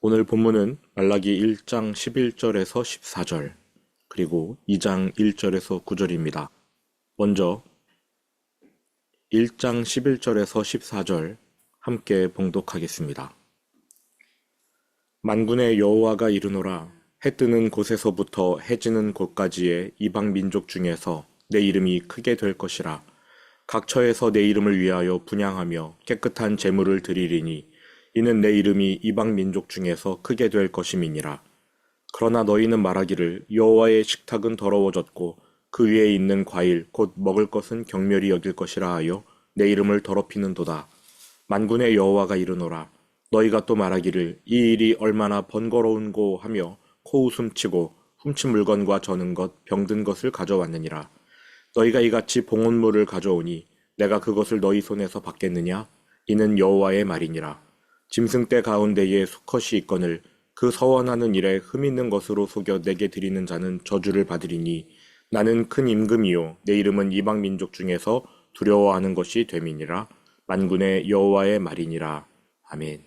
오늘 본문은 말라기 1장 11절에서 14절, 그리고 2장 1절에서 9절입니다. 먼저 1장 11절에서 14절 함께 봉독하겠습니다. 만군의 여호와가 이르노라. 해 뜨는 곳에서부터 해 지는 곳까지의 이방 민족 중에서 내 이름이 크게 될 것이라. 각 처에서 내 이름을 위하여 분향하며 깨끗한 제물을 드리리니 이는 내 이름이 이방 민족 중에서 크게 될 것임이니라. 그러나 너희는 말하기를 여호와의 식탁은 더러워졌고 그 위에 있는 과일 곧 먹을 것은 경멸히 여길 것이라 하여 내 이름을 더럽히는도다. 만군의 여호와가 이르노라. 너희가 또 말하기를 이 일이 얼마나 번거로운고 하며 코웃음치고 훔친 물건과 저는 것 병든 것을 가져왔느니라. 너희가 이같이 봉헌물을 가져오니 내가 그것을 너희 손에서 받겠느냐? 이는 여호와의 말이니라. 짐승떼 가운데에 수컷이 있거늘 그 서원하는 일에 흠 있는 것으로 속여 내게 드리는 자는 저주를 받으리니 나는 큰 임금이요 내 이름은 이방 민족 중에서 두려워하는 것이 됨이니라. 만군의 여호와의 말이니라. 아멘.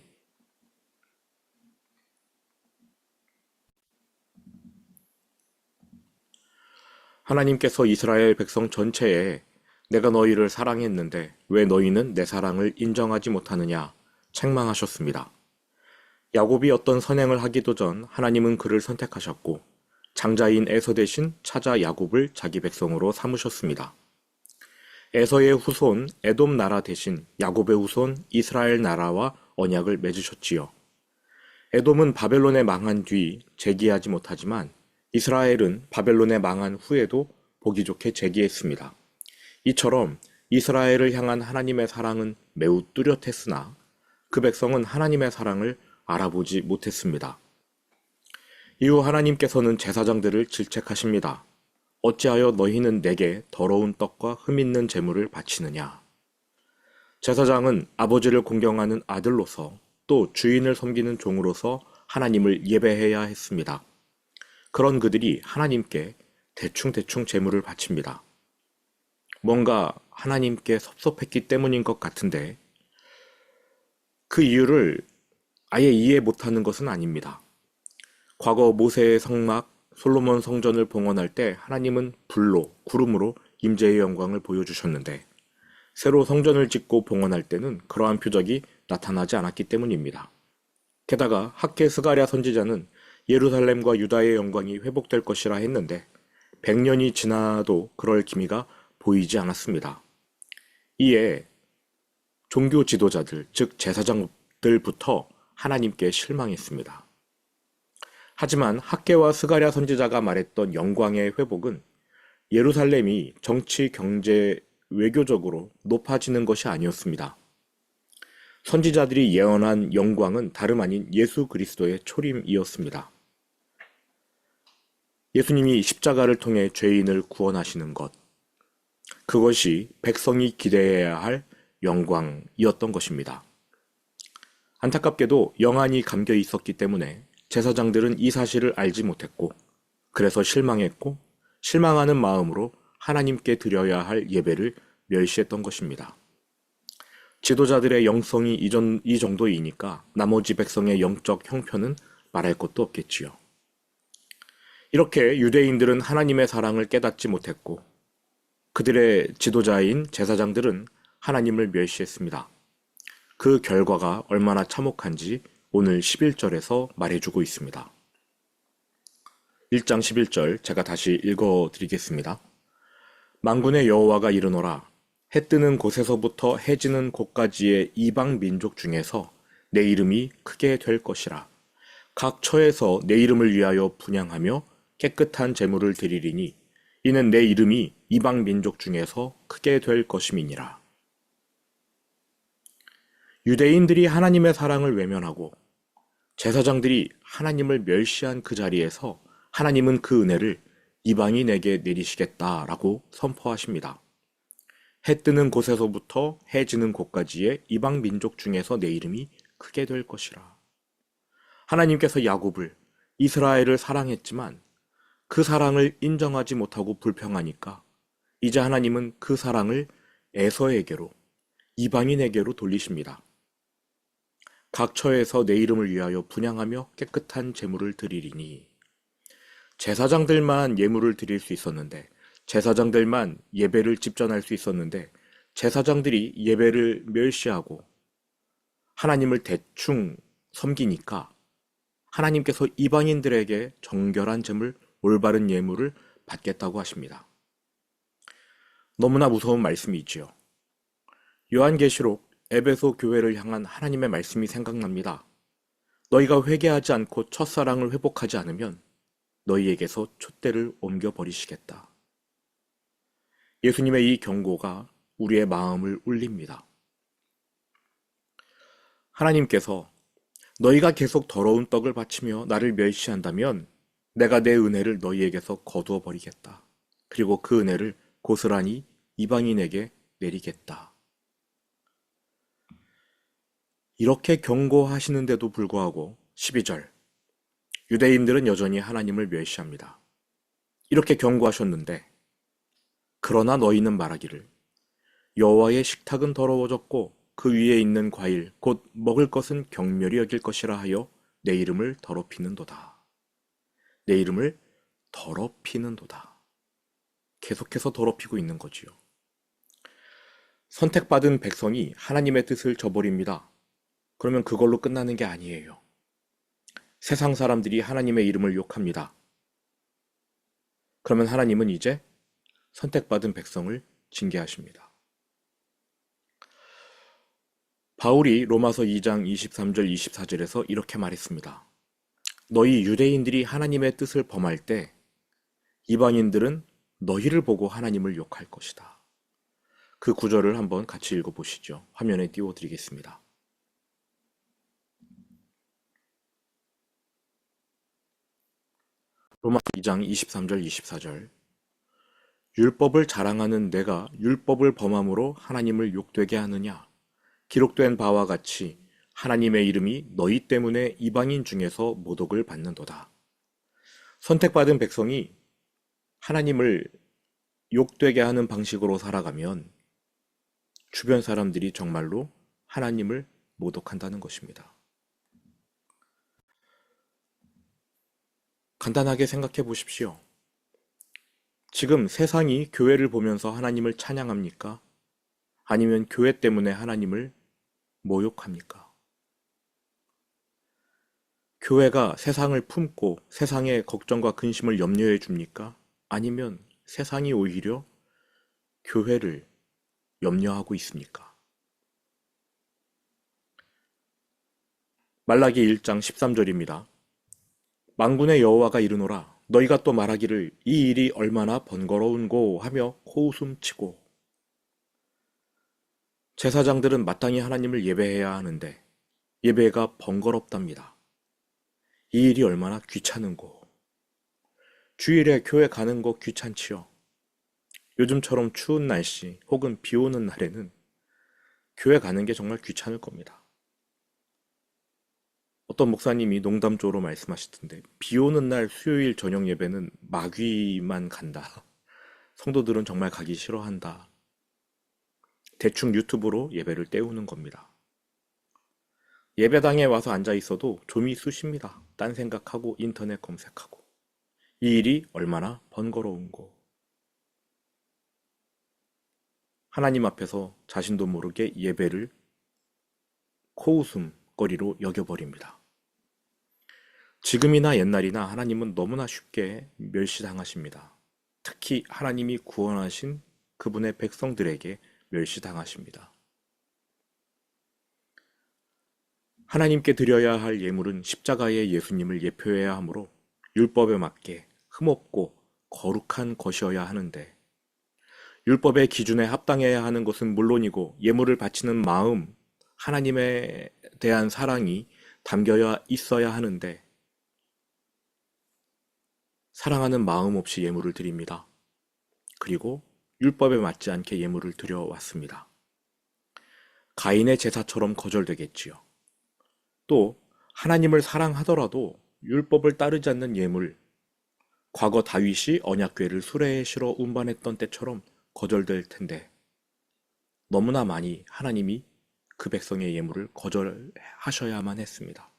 하나님께서 이스라엘 백성 전체에 내가 너희를 사랑했는데 왜 너희는 내 사랑을 인정하지 못하느냐 책망하셨습니다. 야곱이 어떤 선행을 하기도 전 하나님은 그를 선택하셨고 장자인 에서 대신 찾아 야곱을 자기 백성으로 삼으셨습니다. 에서의 후손 에돔 나라 대신 야곱의 후손 이스라엘 나라와 언약을 맺으셨지요. 에돔은 바벨론에 망한 뒤 재기하지 못하지만 이스라엘은 바벨론에 망한 후에도 보기 좋게 재기했습니다. 이처럼 이스라엘을 향한 하나님의 사랑은 매우 뚜렷했으나 그 백성은 하나님의 사랑을 알아보지 못했습니다. 이후 하나님께서는 제사장들을 질책하십니다. 어찌하여 너희는 내게 더러운 떡과 흠 있는 제물을 바치느냐. 제사장은 아버지를 공경하는 아들로서 또 주인을 섬기는 종으로서 하나님을 예배해야 했습니다. 그런 그들이 하나님께 대충 제물을 바칩니다. 뭔가 하나님께 섭섭했기 때문인 것 같은데 그 이유를 아예 이해 못하는 것은 아닙니다. 과거 모세의 성막, 솔로몬 성전을 봉헌할 때 하나님은 불로, 구름으로 임재의 영광을 보여주셨는데 새로 성전을 짓고 봉헌할 때는 그러한 표적이 나타나지 않았기 때문입니다. 게다가 학개 스가랴 선지자는 예루살렘과 유다의 영광이 회복될 것이라 했는데 100년이 지나도 그럴 기미가 보이지 않았습니다. 이에 종교 지도자들, 즉 제사장들부터 하나님께 실망했습니다. 하지만 학개와 스가랴 선지자가 말했던 영광의 회복은 예루살렘이 정치, 경제, 외교적으로 높아지는 것이 아니었습니다. 선지자들이 예언한 영광은 다름 아닌 예수 그리스도의 초림이었습니다. 예수님이 십자가를 통해 죄인을 구원하시는 것, 그것이 백성이 기대해야 할 영광이었던 것입니다. 안타깝게도 영안이 감겨 있었기 때문에 제사장들은 이 사실을 알지 못했고 그래서 실망했고 실망하는 마음으로 하나님께 드려야 할 예배를 멸시했던 것입니다. 지도자들의 영성이 이 정도이니까 나머지 백성의 영적 형편은 말할 것도 없겠지요. 이렇게 유대인들은 하나님의 사랑을 깨닫지 못했고 그들의 지도자인 제사장들은 하나님을 멸시했습니다. 그 결과가 얼마나 참혹한지 오늘 11절에서 말해주고 있습니다. 1장 11절 제가 다시 읽어드리겠습니다. 만군의 여호와가 이르노라. 해 뜨는 곳에서부터 해 지는 곳까지의 이방 민족 중에서 내 이름이 크게 될 것이라. 각 처에서 내 이름을 위하여 분향하며 깨끗한 제물을 드리리니 이는 내 이름이 이방 민족 중에서 크게 될 것임이니라. 유대인들이 하나님의 사랑을 외면하고 제사장들이 하나님을 멸시한 그 자리에서 하나님은 그 은혜를 이방인에게 내리시겠다라고 선포하십니다. 해 뜨는 곳에서부터 해 지는 곳까지의 이방 민족 중에서 내 이름이 크게 될 것이라. 하나님께서 야곱을, 이스라엘을 사랑했지만 그 사랑을 인정하지 못하고 불평하니까 이제 하나님은 그 사랑을 에서에게로, 이방인에게로 돌리십니다. 각 처에서 내 이름을 위하여 분향하며 깨끗한 제물을 드리리니. 제사장들만 예물을 드릴 수 있었는데, 제사장들만 예배를 집전할 수 있었는데, 제사장들이 예배를 멸시하고 하나님을 대충 섬기니까 하나님께서 이방인들에게 정결한 제물, 올바른 예물을 받겠다고 하십니다. 너무나 무서운 말씀이지요. 요한계시록 에베소 교회를 향한 하나님의 말씀이 생각납니다. 너희가 회개하지 않고 첫사랑을 회복하지 않으면 너희에게서 촛대를 옮겨버리시겠다. 예수님의 이 경고가 우리의 마음을 울립니다. 하나님께서 너희가 계속 더러운 떡을 바치며 나를 멸시한다면 내가 내 은혜를 너희에게서 거두어 버리겠다. 그리고 그 은혜를 고스란히 이방인에게 내리겠다. 이렇게 경고하시는데도 불구하고 12절 유대인들은 여전히 하나님을 멸시합니다. 이렇게 경고하셨는데 그러나 너희는 말하기를 여호와의 식탁은 더러워졌고 그 위에 있는 과일 곧 먹을 것은 경멸히 여길 것이라 하여 내 이름을 더럽히는도다. 내 이름을 더럽히는도다. 계속해서 더럽히고 있는 거지요. 선택받은 백성이 하나님의 뜻을 저버립니다. 그러면 그걸로 끝나는 게 아니에요. 세상 사람들이 하나님의 이름을 욕합니다. 그러면 하나님은 이제 선택받은 백성을 징계하십니다. 바울이 로마서 2장 23절 24절에서 이렇게 말했습니다. 너희 유대인들이 하나님의 뜻을 범할 때 이방인들은 너희를 보고 하나님을 욕할 것이다. 그 구절을 한번 같이 읽어보시죠. 화면에 띄워드리겠습니다. 로마서 2장 23절 24절 율법을 자랑하는 내가 율법을 범함으로 하나님을 욕되게 하느냐? 기록된 바와 같이 하나님의 이름이 너희 때문에 이방인 중에서 모독을 받는도다. 선택받은 백성이 하나님을 욕되게 하는 방식으로 살아가면 주변 사람들이 정말로 하나님을 모독한다는 것입니다. 간단하게 생각해 보십시오. 지금 세상이 교회를 보면서 하나님을 찬양합니까? 아니면 교회 때문에 하나님을 모욕합니까? 교회가 세상을 품고 세상의 걱정과 근심을 염려해 줍니까? 아니면 세상이 오히려 교회를 염려하고 있습니까? 말라기 1장 13절입니다. 만군의 여호와가 이르노라 너희가 또 말하기를 이 일이 얼마나 번거로운고 하며 코웃음치고 제사장들은 마땅히 하나님을 예배해야 하는데 예배가 번거롭답니다. 이 일이 얼마나 귀찮은고. 주일에 교회 가는 거 귀찮지요. 요즘처럼 추운 날씨 혹은 비 오는 날에는 교회 가는 게 정말 귀찮을 겁니다. 어떤 목사님이 농담조로 말씀하시던데 비 오는 날 수요일 저녁 예배는 마귀만 간다. 성도들은 정말 가기 싫어한다. 대충 유튜브로 예배를 때우는 겁니다. 예배당에 와서 앉아 있어도 좀이 쑤십니다. 딴 생각하고 인터넷 검색하고. 이 일이 얼마나 번거로운고. 하나님 앞에서 자신도 모르게 예배를 코웃음거리로 여겨버립니다. 지금이나 옛날이나 하나님은 너무나 쉽게 멸시당하십니다. 특히 하나님이 구원하신 그분의 백성들에게 멸시당하십니다. 하나님께 드려야 할 예물은 십자가의 예수님을 예표해야 하므로 율법에 맞게 흠없고 거룩한 것이어야 하는데 율법의 기준에 합당해야 하는 것은 물론이고 예물을 바치는 마음, 하나님에 대한 사랑이 담겨 있어야 하는데 사랑하는 마음 없이 예물을 드립니다. 그리고 율법에 맞지 않게 예물을 드려왔습니다. 가인의 제사처럼 거절되겠지요. 또 하나님을 사랑하더라도 율법을 따르지 않는 예물, 과거 다윗이 언약궤를 수레에 실어 운반했던 때처럼 거절될 텐데 너무나 많이 하나님이 그 백성의 예물을 거절하셔야만 했습니다.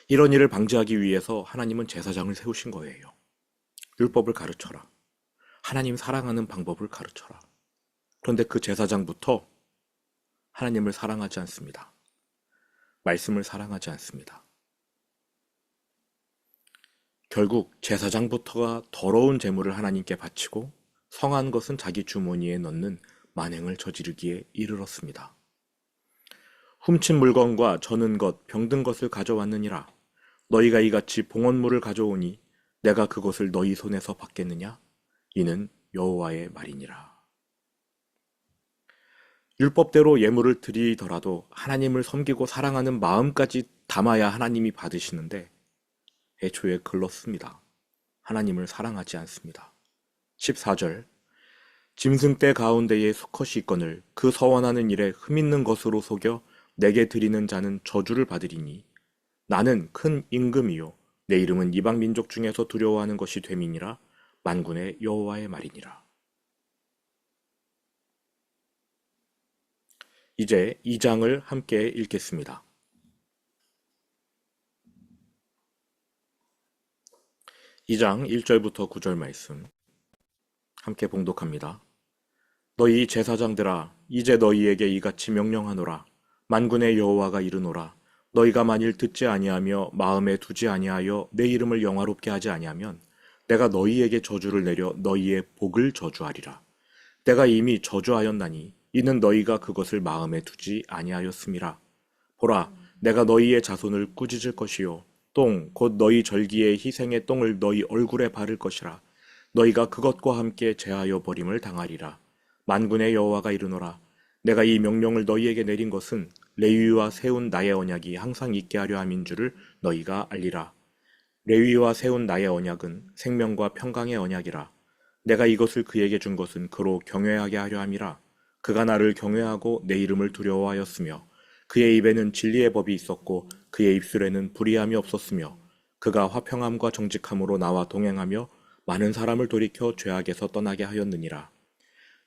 이런 일을 방지하기 위해서 하나님은 제사장을 세우신 거예요. 율법을 가르쳐라. 하나님 사랑하는 방법을 가르쳐라. 그런데 그 제사장부터 하나님을 사랑하지 않습니다. 말씀을 사랑하지 않습니다. 결국 제사장부터가 더러운 재물을 하나님께 바치고 성한 것은 자기 주머니에 넣는 만행을 저지르기에 이르렀습니다. 훔친 물건과 저는 것, 병든 것을 가져왔느니라. 너희가 이같이 봉헌물을 가져오니 내가 그것을 너희 손에서 받겠느냐? 이는 여호와의 말이니라. 율법대로 예물을 드리더라도 하나님을 섬기고 사랑하는 마음까지 담아야 하나님이 받으시는데 애초에 글렀습니다. 하나님을 사랑하지 않습니다. 14절 짐승떼 가운데에 수컷이 있거늘 그 서원하는 일에 흠있는 것으로 속여 내게 드리는 자는 저주를 받으리니 나는 큰 임금이요 내 이름은 이방 민족 중에서 두려워하는 것이 됨이니라 만군의 여호와의 말이니라. 이제 2장을 함께 읽겠습니다. 2장 1절부터 9절 말씀 함께 봉독합니다. 너희 제사장들아 이제 너희에게 이같이 명령하노라. 만군의 여호와가 이르노라. 너희가 만일 듣지 아니하며 마음에 두지 아니하여 내 이름을 영화롭게 하지 아니하면 내가 너희에게 저주를 내려 너희의 복을 저주하리라. 내가 이미 저주하였나니 이는 너희가 그것을 마음에 두지 아니하였음이라. 보라, 내가 너희의 자손을 꾸짖을 것이요 똥 곧 너희 절기의 희생의 똥을 너희 얼굴에 바를 것이라. 너희가 그것과 함께 제하여 버림을 당하리라. 만군의 여호와가 이르노라. 내가 이 명령을 너희에게 내린 것은 레위와 세운 나의 언약이 항상 있게 하려 함인 줄을 너희가 알리라. 레위와 세운 나의 언약은 생명과 평강의 언약이라. 내가 이것을 그에게 준 것은 그로 경외하게 하려 함이라. 그가 나를 경외하고 내 이름을 두려워하였으며 그의 입에는 진리의 법이 있었고 그의 입술에는 불의함이 없었으며 그가 화평함과 정직함으로 나와 동행하며 많은 사람을 돌이켜 죄악에서 떠나게 하였느니라.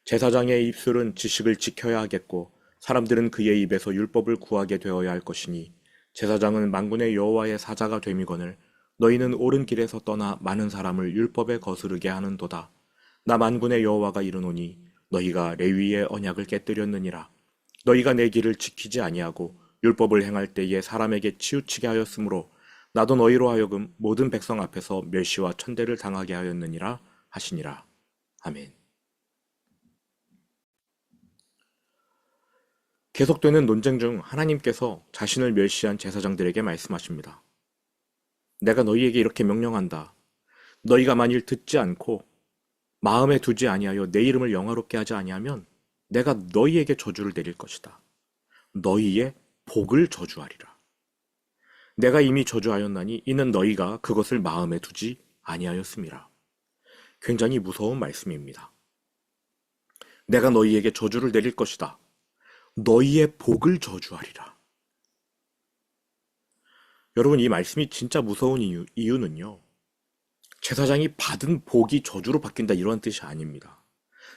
제사장의 입술은 지식을 지켜야 하겠고 사람들은 그의 입에서 율법을 구하게 되어야 할 것이니 제사장은 만군의 여호와의 사자가 됨이거늘 너희는 옳은 길에서 떠나 많은 사람을 율법에 거스르게 하는도다. 나 만군의 여호와가 이르노니 너희가 레위의 언약을 깨뜨렸느니라. 너희가 내 길을 지키지 아니하고 율법을 행할 때에 사람에게 치우치게 하였으므로 나도 너희로 하여금 모든 백성 앞에서 멸시와 천대를 당하게 하였느니라 하시니라. 아멘. 계속되는 논쟁 중 하나님께서 자신을 멸시한 제사장들에게 말씀하십니다. 내가 너희에게 이렇게 명령한다. 너희가 만일 듣지 않고 마음에 두지 아니하여 내 이름을 영화롭게 하지 아니하면 내가 너희에게 저주를 내릴 것이다. 너희의 복을 저주하리라. 내가 이미 저주하였나니 이는 너희가 그것을 마음에 두지 아니하였음이라. 굉장히 무서운 말씀입니다. 내가 너희에게 저주를 내릴 것이다. 너희의 복을 저주하리라. 여러분, 이 말씀이 진짜 무서운 이유는요. 제사장이 받은 복이 저주로 바뀐다 이런 뜻이 아닙니다.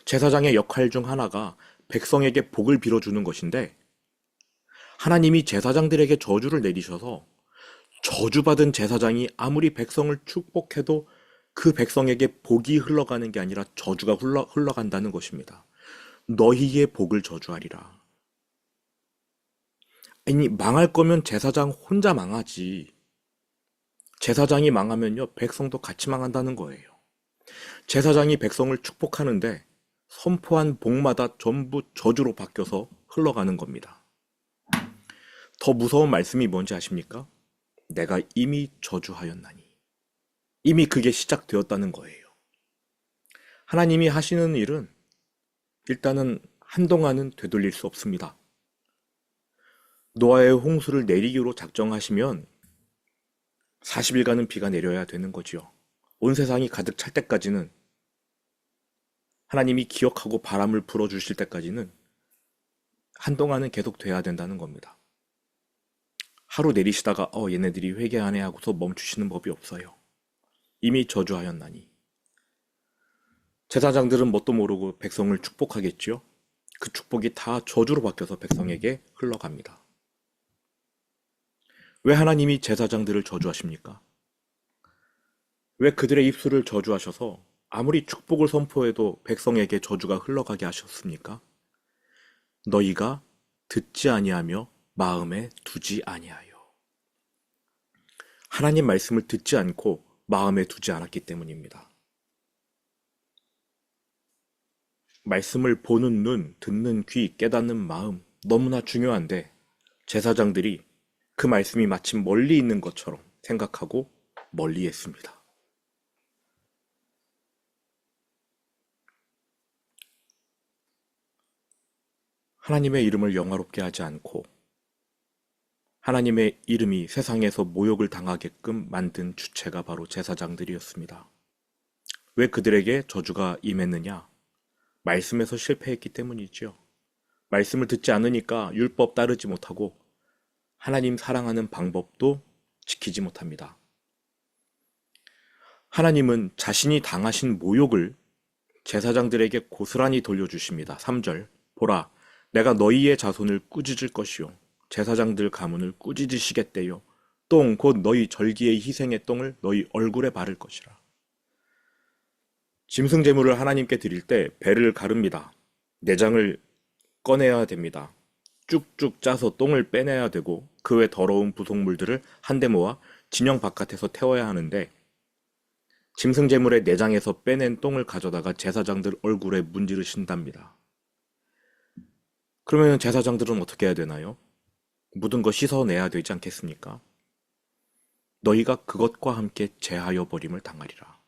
제사장의 역할 중 하나가 백성에게 복을 빌어주는 것인데 하나님이 제사장들에게 저주를 내리셔서 저주받은 제사장이 아무리 백성을 축복해도 그 백성에게 복이 흘러가는 게 아니라 저주가 흘러간다는 것입니다. 너희의 복을 저주하리라. 아니, 망할 거면 제사장 혼자 망하지. 제사장이 망하면요, 백성도 같이 망한다는 거예요. 제사장이 백성을 축복하는데 선포한 복마다 전부 저주로 바뀌어서 흘러가는 겁니다. 더 무서운 말씀이 뭔지 아십니까? 내가 이미 저주하였나니. 이미 그게 시작되었다는 거예요. 하나님이 하시는 일은 일단은 한동안은 되돌릴 수 없습니다. 노아의 홍수를 내리기로 작정하시면 40일간은 비가 내려야 되는 거지요. 온 세상이 가득 찰 때까지는 하나님이 기억하고 바람을 불어주실 때까지는 한동안은 계속 돼야 된다는 겁니다. 하루 내리시다가 얘네들이 회개하네 하고서 멈추시는 법이 없어요. 이미 저주하였나니. 제사장들은 뭣도 모르고 백성을 축복하겠지요. 그 축복이 다 저주로 바뀌어서 백성에게 흘러갑니다. 왜 하나님이 제사장들을 저주하십니까? 왜 그들의 입술을 저주하셔서 아무리 축복을 선포해도 백성에게 저주가 흘러가게 하셨습니까? 너희가 듣지 아니하며 마음에 두지 아니하여. 하나님 말씀을 듣지 않고 마음에 두지 않았기 때문입니다. 말씀을 보는 눈, 듣는 귀, 깨닫는 마음 너무나 중요한데 제사장들이 그 말씀이 마침 멀리 있는 것처럼 생각하고 멀리 했습니다. 하나님의 이름을 영화롭게 하지 않고 하나님의 이름이 세상에서 모욕을 당하게끔 만든 주체가 바로 제사장들이었습니다. 왜 그들에게 저주가 임했느냐? 말씀에서 실패했기 때문이지요. 말씀을 듣지 않으니까 율법 따르지 못하고 하나님 사랑하는 방법도 지키지 못합니다. 하나님은 자신이 당하신 모욕을 제사장들에게 고스란히 돌려주십니다. 3절 보라 내가 너희의 자손을 꾸짖을 것이요 제사장들 가문을 꾸짖으시겠대요. 똥 곧 너희 절기의 희생의 똥을 너희 얼굴에 바를 것이라. 짐승 제물을 하나님께 드릴 때 배를 가릅니다. 내장을 꺼내야 됩니다. 쭉쭉 짜서 똥을 빼내야 되고 그 외 더러운 부속물들을 한데 모아 진영 바깥에서 태워야 하는데 짐승 제물의 내장에서 빼낸 똥을 가져다가 제사장들 얼굴에 문지르신답니다. 그러면 제사장들은 어떻게 해야 되나요? 묻은 거 씻어내야 되지 않겠습니까? 너희가 그것과 함께 제하여 버림을 당하리라.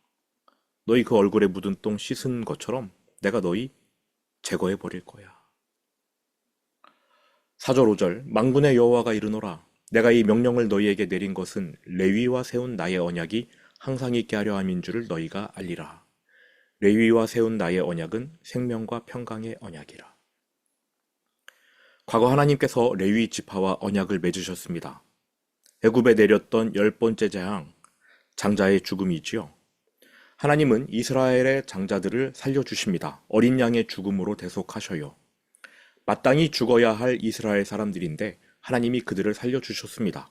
너희 그 얼굴에 묻은 똥 씻은 것처럼 내가 너희 제거해 버릴 거야. 4절 5절 만군의 여호와가 이르노라 내가 이 명령을 너희에게 내린 것은 레위와 세운 나의 언약이 항상 있게 하려 함인 줄을 너희가 알리라. 레위와 세운 나의 언약은 생명과 평강의 언약이라. 과거 하나님께서 레위 지파와 언약을 맺으셨습니다. 애굽에 내렸던 10번째 재앙, 장자의 죽음이지요. 하나님은 이스라엘의 장자들을 살려주십니다. 어린 양의 죽음으로 대속하셔요. 마땅히 죽어야 할 이스라엘 사람들인데 하나님이 그들을 살려주셨습니다.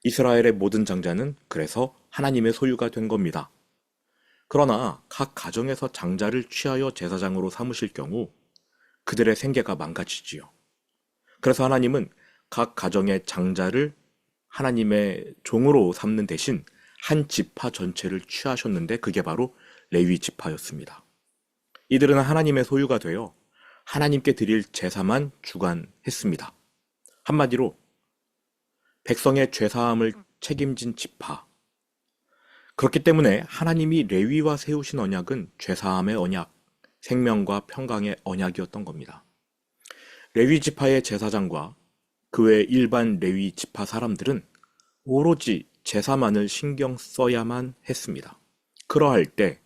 이스라엘의 모든 장자는 그래서 하나님의 소유가 된 겁니다. 그러나 각 가정에서 장자를 취하여 제사장으로 삼으실 경우 그들의 생계가 망가지지요. 그래서 하나님은 각 가정의 장자를 하나님의 종으로 삼는 대신 한 지파 전체를 취하셨는데 그게 바로 레위 지파였습니다. 이들은 하나님의 소유가 되어 하나님께 드릴 제사만 주관했습니다. 한마디로 백성의 죄사함을 책임진 지파. 그렇기 때문에 하나님이 레위와 세우신 언약은 죄사함의 언약, 생명과 평강의 언약이었던 겁니다. 레위 지파의 제사장과 그 외 일반 레위 지파 사람들은 오로지 제사만을 신경 써야만 했습니다. 그러할 때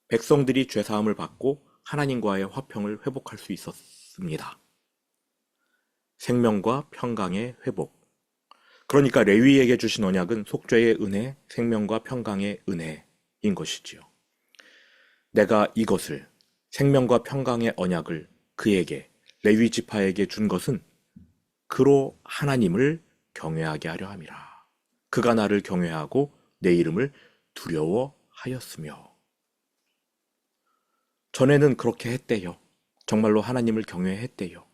백성들이 죄사함을 받고 하나님과의 화평을 회복할 수 있었습니다. 생명과 평강의 회복. 그러니까 레위에게 주신 언약은 속죄의 은혜, 생명과 평강의 은혜인 것이지요. 내가 이것을 생명과 평강의 언약을 그에게 레위 지파에게 준 것은 그로 하나님을 경외하게 하려 함이라. 그가 나를 경외하고 내 이름을 두려워하였으며. 전에는 그렇게 했대요. 정말로 하나님을 경외했대요.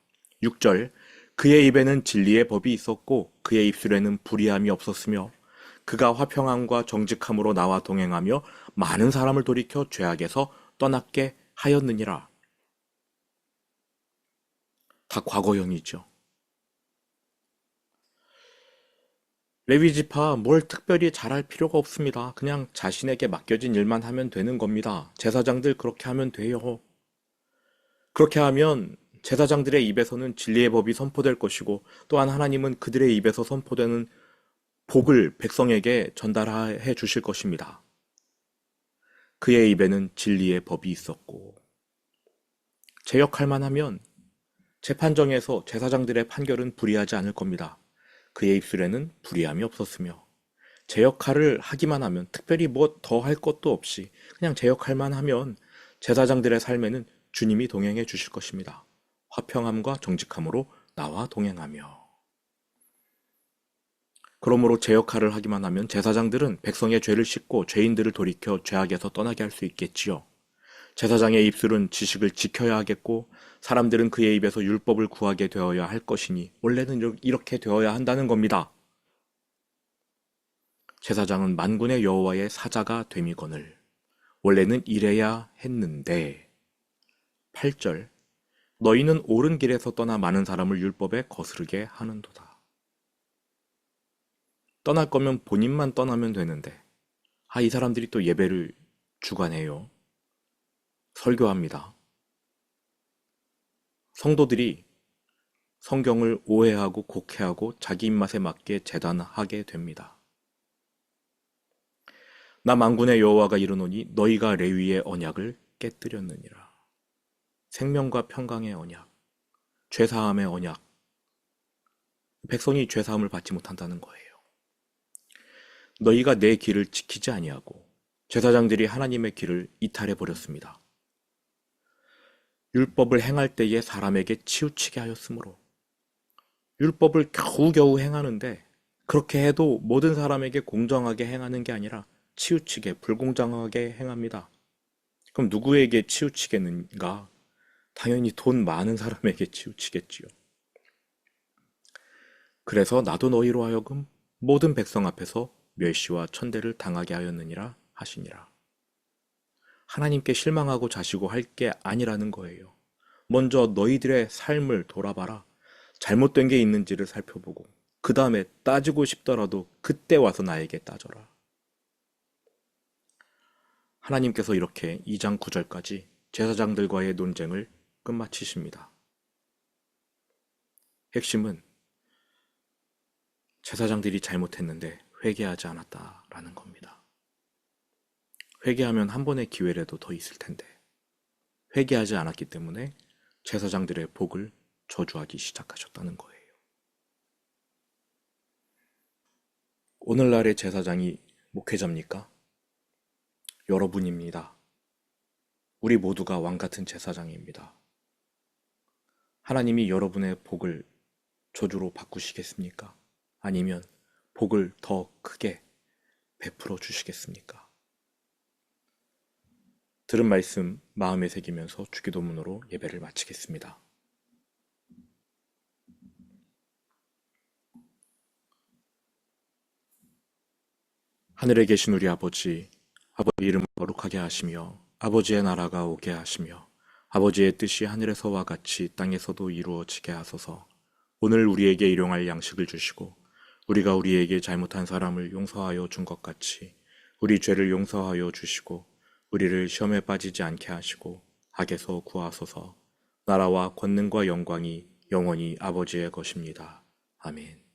6절 그의 입에는 진리의 법이 있었고 그의 입술에는 불의함이 없었으며 그가 화평함과 정직함으로 나와 동행하며 많은 사람을 돌이켜 죄악에서 떠났게 하였느니라. 다 과거형이죠. 레위 지파 뭘 특별히 잘할 필요가 없습니다. 그냥 자신에게 맡겨진 일만 하면 되는 겁니다. 제사장들 그렇게 하면 돼요. 그렇게 하면 제사장들의 입에서는 진리의 법이 선포될 것이고 또한 하나님은 그들의 입에서 선포되는 복을 백성에게 전달해 주실 것입니다. 그의 입에는 진리의 법이 있었고 제 역할만 하면 재판정에서 제사장들의 판결은 불이하지 않을 겁니다. 그의 입술에는 불의함이 없었으며 제 역할을 하기만 하면 특별히 뭐 더 할 것도 없이 그냥 제 역할만 하면 제사장들의 삶에는 주님이 동행해 주실 것입니다. 화평함과 정직함으로 나와 동행하며. 그러므로 제 역할을 하기만 하면 제사장들은 백성의 죄를 씻고 죄인들을 돌이켜 죄악에서 떠나게 할 수 있겠지요. 제사장의 입술은 지식을 지켜야 하겠고 사람들은 그의 입에서 율법을 구하게 되어야 할 것이니 원래는 이렇게 되어야 한다는 겁니다. 제사장은 만군의 여호와의 사자가 됨이거늘 원래는 이래야 했는데. 8절 너희는 옳은 길에서 떠나 많은 사람을 율법에 거스르게 하는도다. 떠날 거면 본인만 떠나면 되는데 이 사람들이 또 예배를 주관해요. 설교합니다. 성도들이 성경을 오해하고 곡해하고 자기 입맛에 맞게 재단하게 됩니다. 나 만군의 여호와가 이르노니 너희가 레위의 언약을 깨뜨렸느니라. 생명과 평강의 언약, 죄사함의 언약. 백성이 죄사함을 받지 못한다는 거예요. 너희가 내 길을 지키지 아니하고 제사장들이 하나님의 길을 이탈해 버렸습니다. 율법을 행할 때에 사람에게 치우치게 하였으므로 율법을 겨우겨우 행하는데 그렇게 해도 모든 사람에게 공정하게 행하는 게 아니라 치우치게 불공정하게 행합니다. 그럼 누구에게 치우치겠는가? 당연히 돈 많은 사람에게 치우치겠지요. 그래서 나도 너희로 하여금 모든 백성 앞에서 멸시와 천대를 당하게 하였느니라 하시니라. 하나님께 실망하고 자시고 할 게 아니라는 거예요. 먼저 너희들의 삶을 돌아봐라. 잘못된 게 있는지를 살펴보고 그 다음에 따지고 싶더라도 그때 와서 나에게 따져라. 하나님께서 이렇게 2장 9절까지 제사장들과의 논쟁을 끝마치십니다. 핵심은 제사장들이 잘못했는데 회개하지 않았다라는 겁니다. 회개하면 한 번의 기회라도 더 있을 텐데 회개하지 않았기 때문에 제사장들의 복을 저주하기 시작하셨다는 거예요. 오늘날의 제사장이 목회자입니까? 여러분입니다. 우리 모두가 왕같은 제사장입니다. 하나님이 여러분의 복을 저주로 바꾸시겠습니까? 아니면 복을 더 크게 베풀어 주시겠습니까? 들은 말씀 마음에 새기면서 주기도문으로 예배를 마치겠습니다. 하늘에 계신 우리 아버지, 아버지 이름을 거룩하게 하시며 아버지의 나라가 오게 하시며 아버지의 뜻이 하늘에서와 같이 땅에서도 이루어지게 하소서. 오늘 우리에게 일용할 양식을 주시고 우리가 우리에게 잘못한 사람을 용서하여 준 것 같이 우리 죄를 용서하여 주시고 우리를 시험에 빠지지 않게 하시고 악에서 구하소서. 나라와 권능과 영광이 영원히 아버지의 것입니다. 아멘.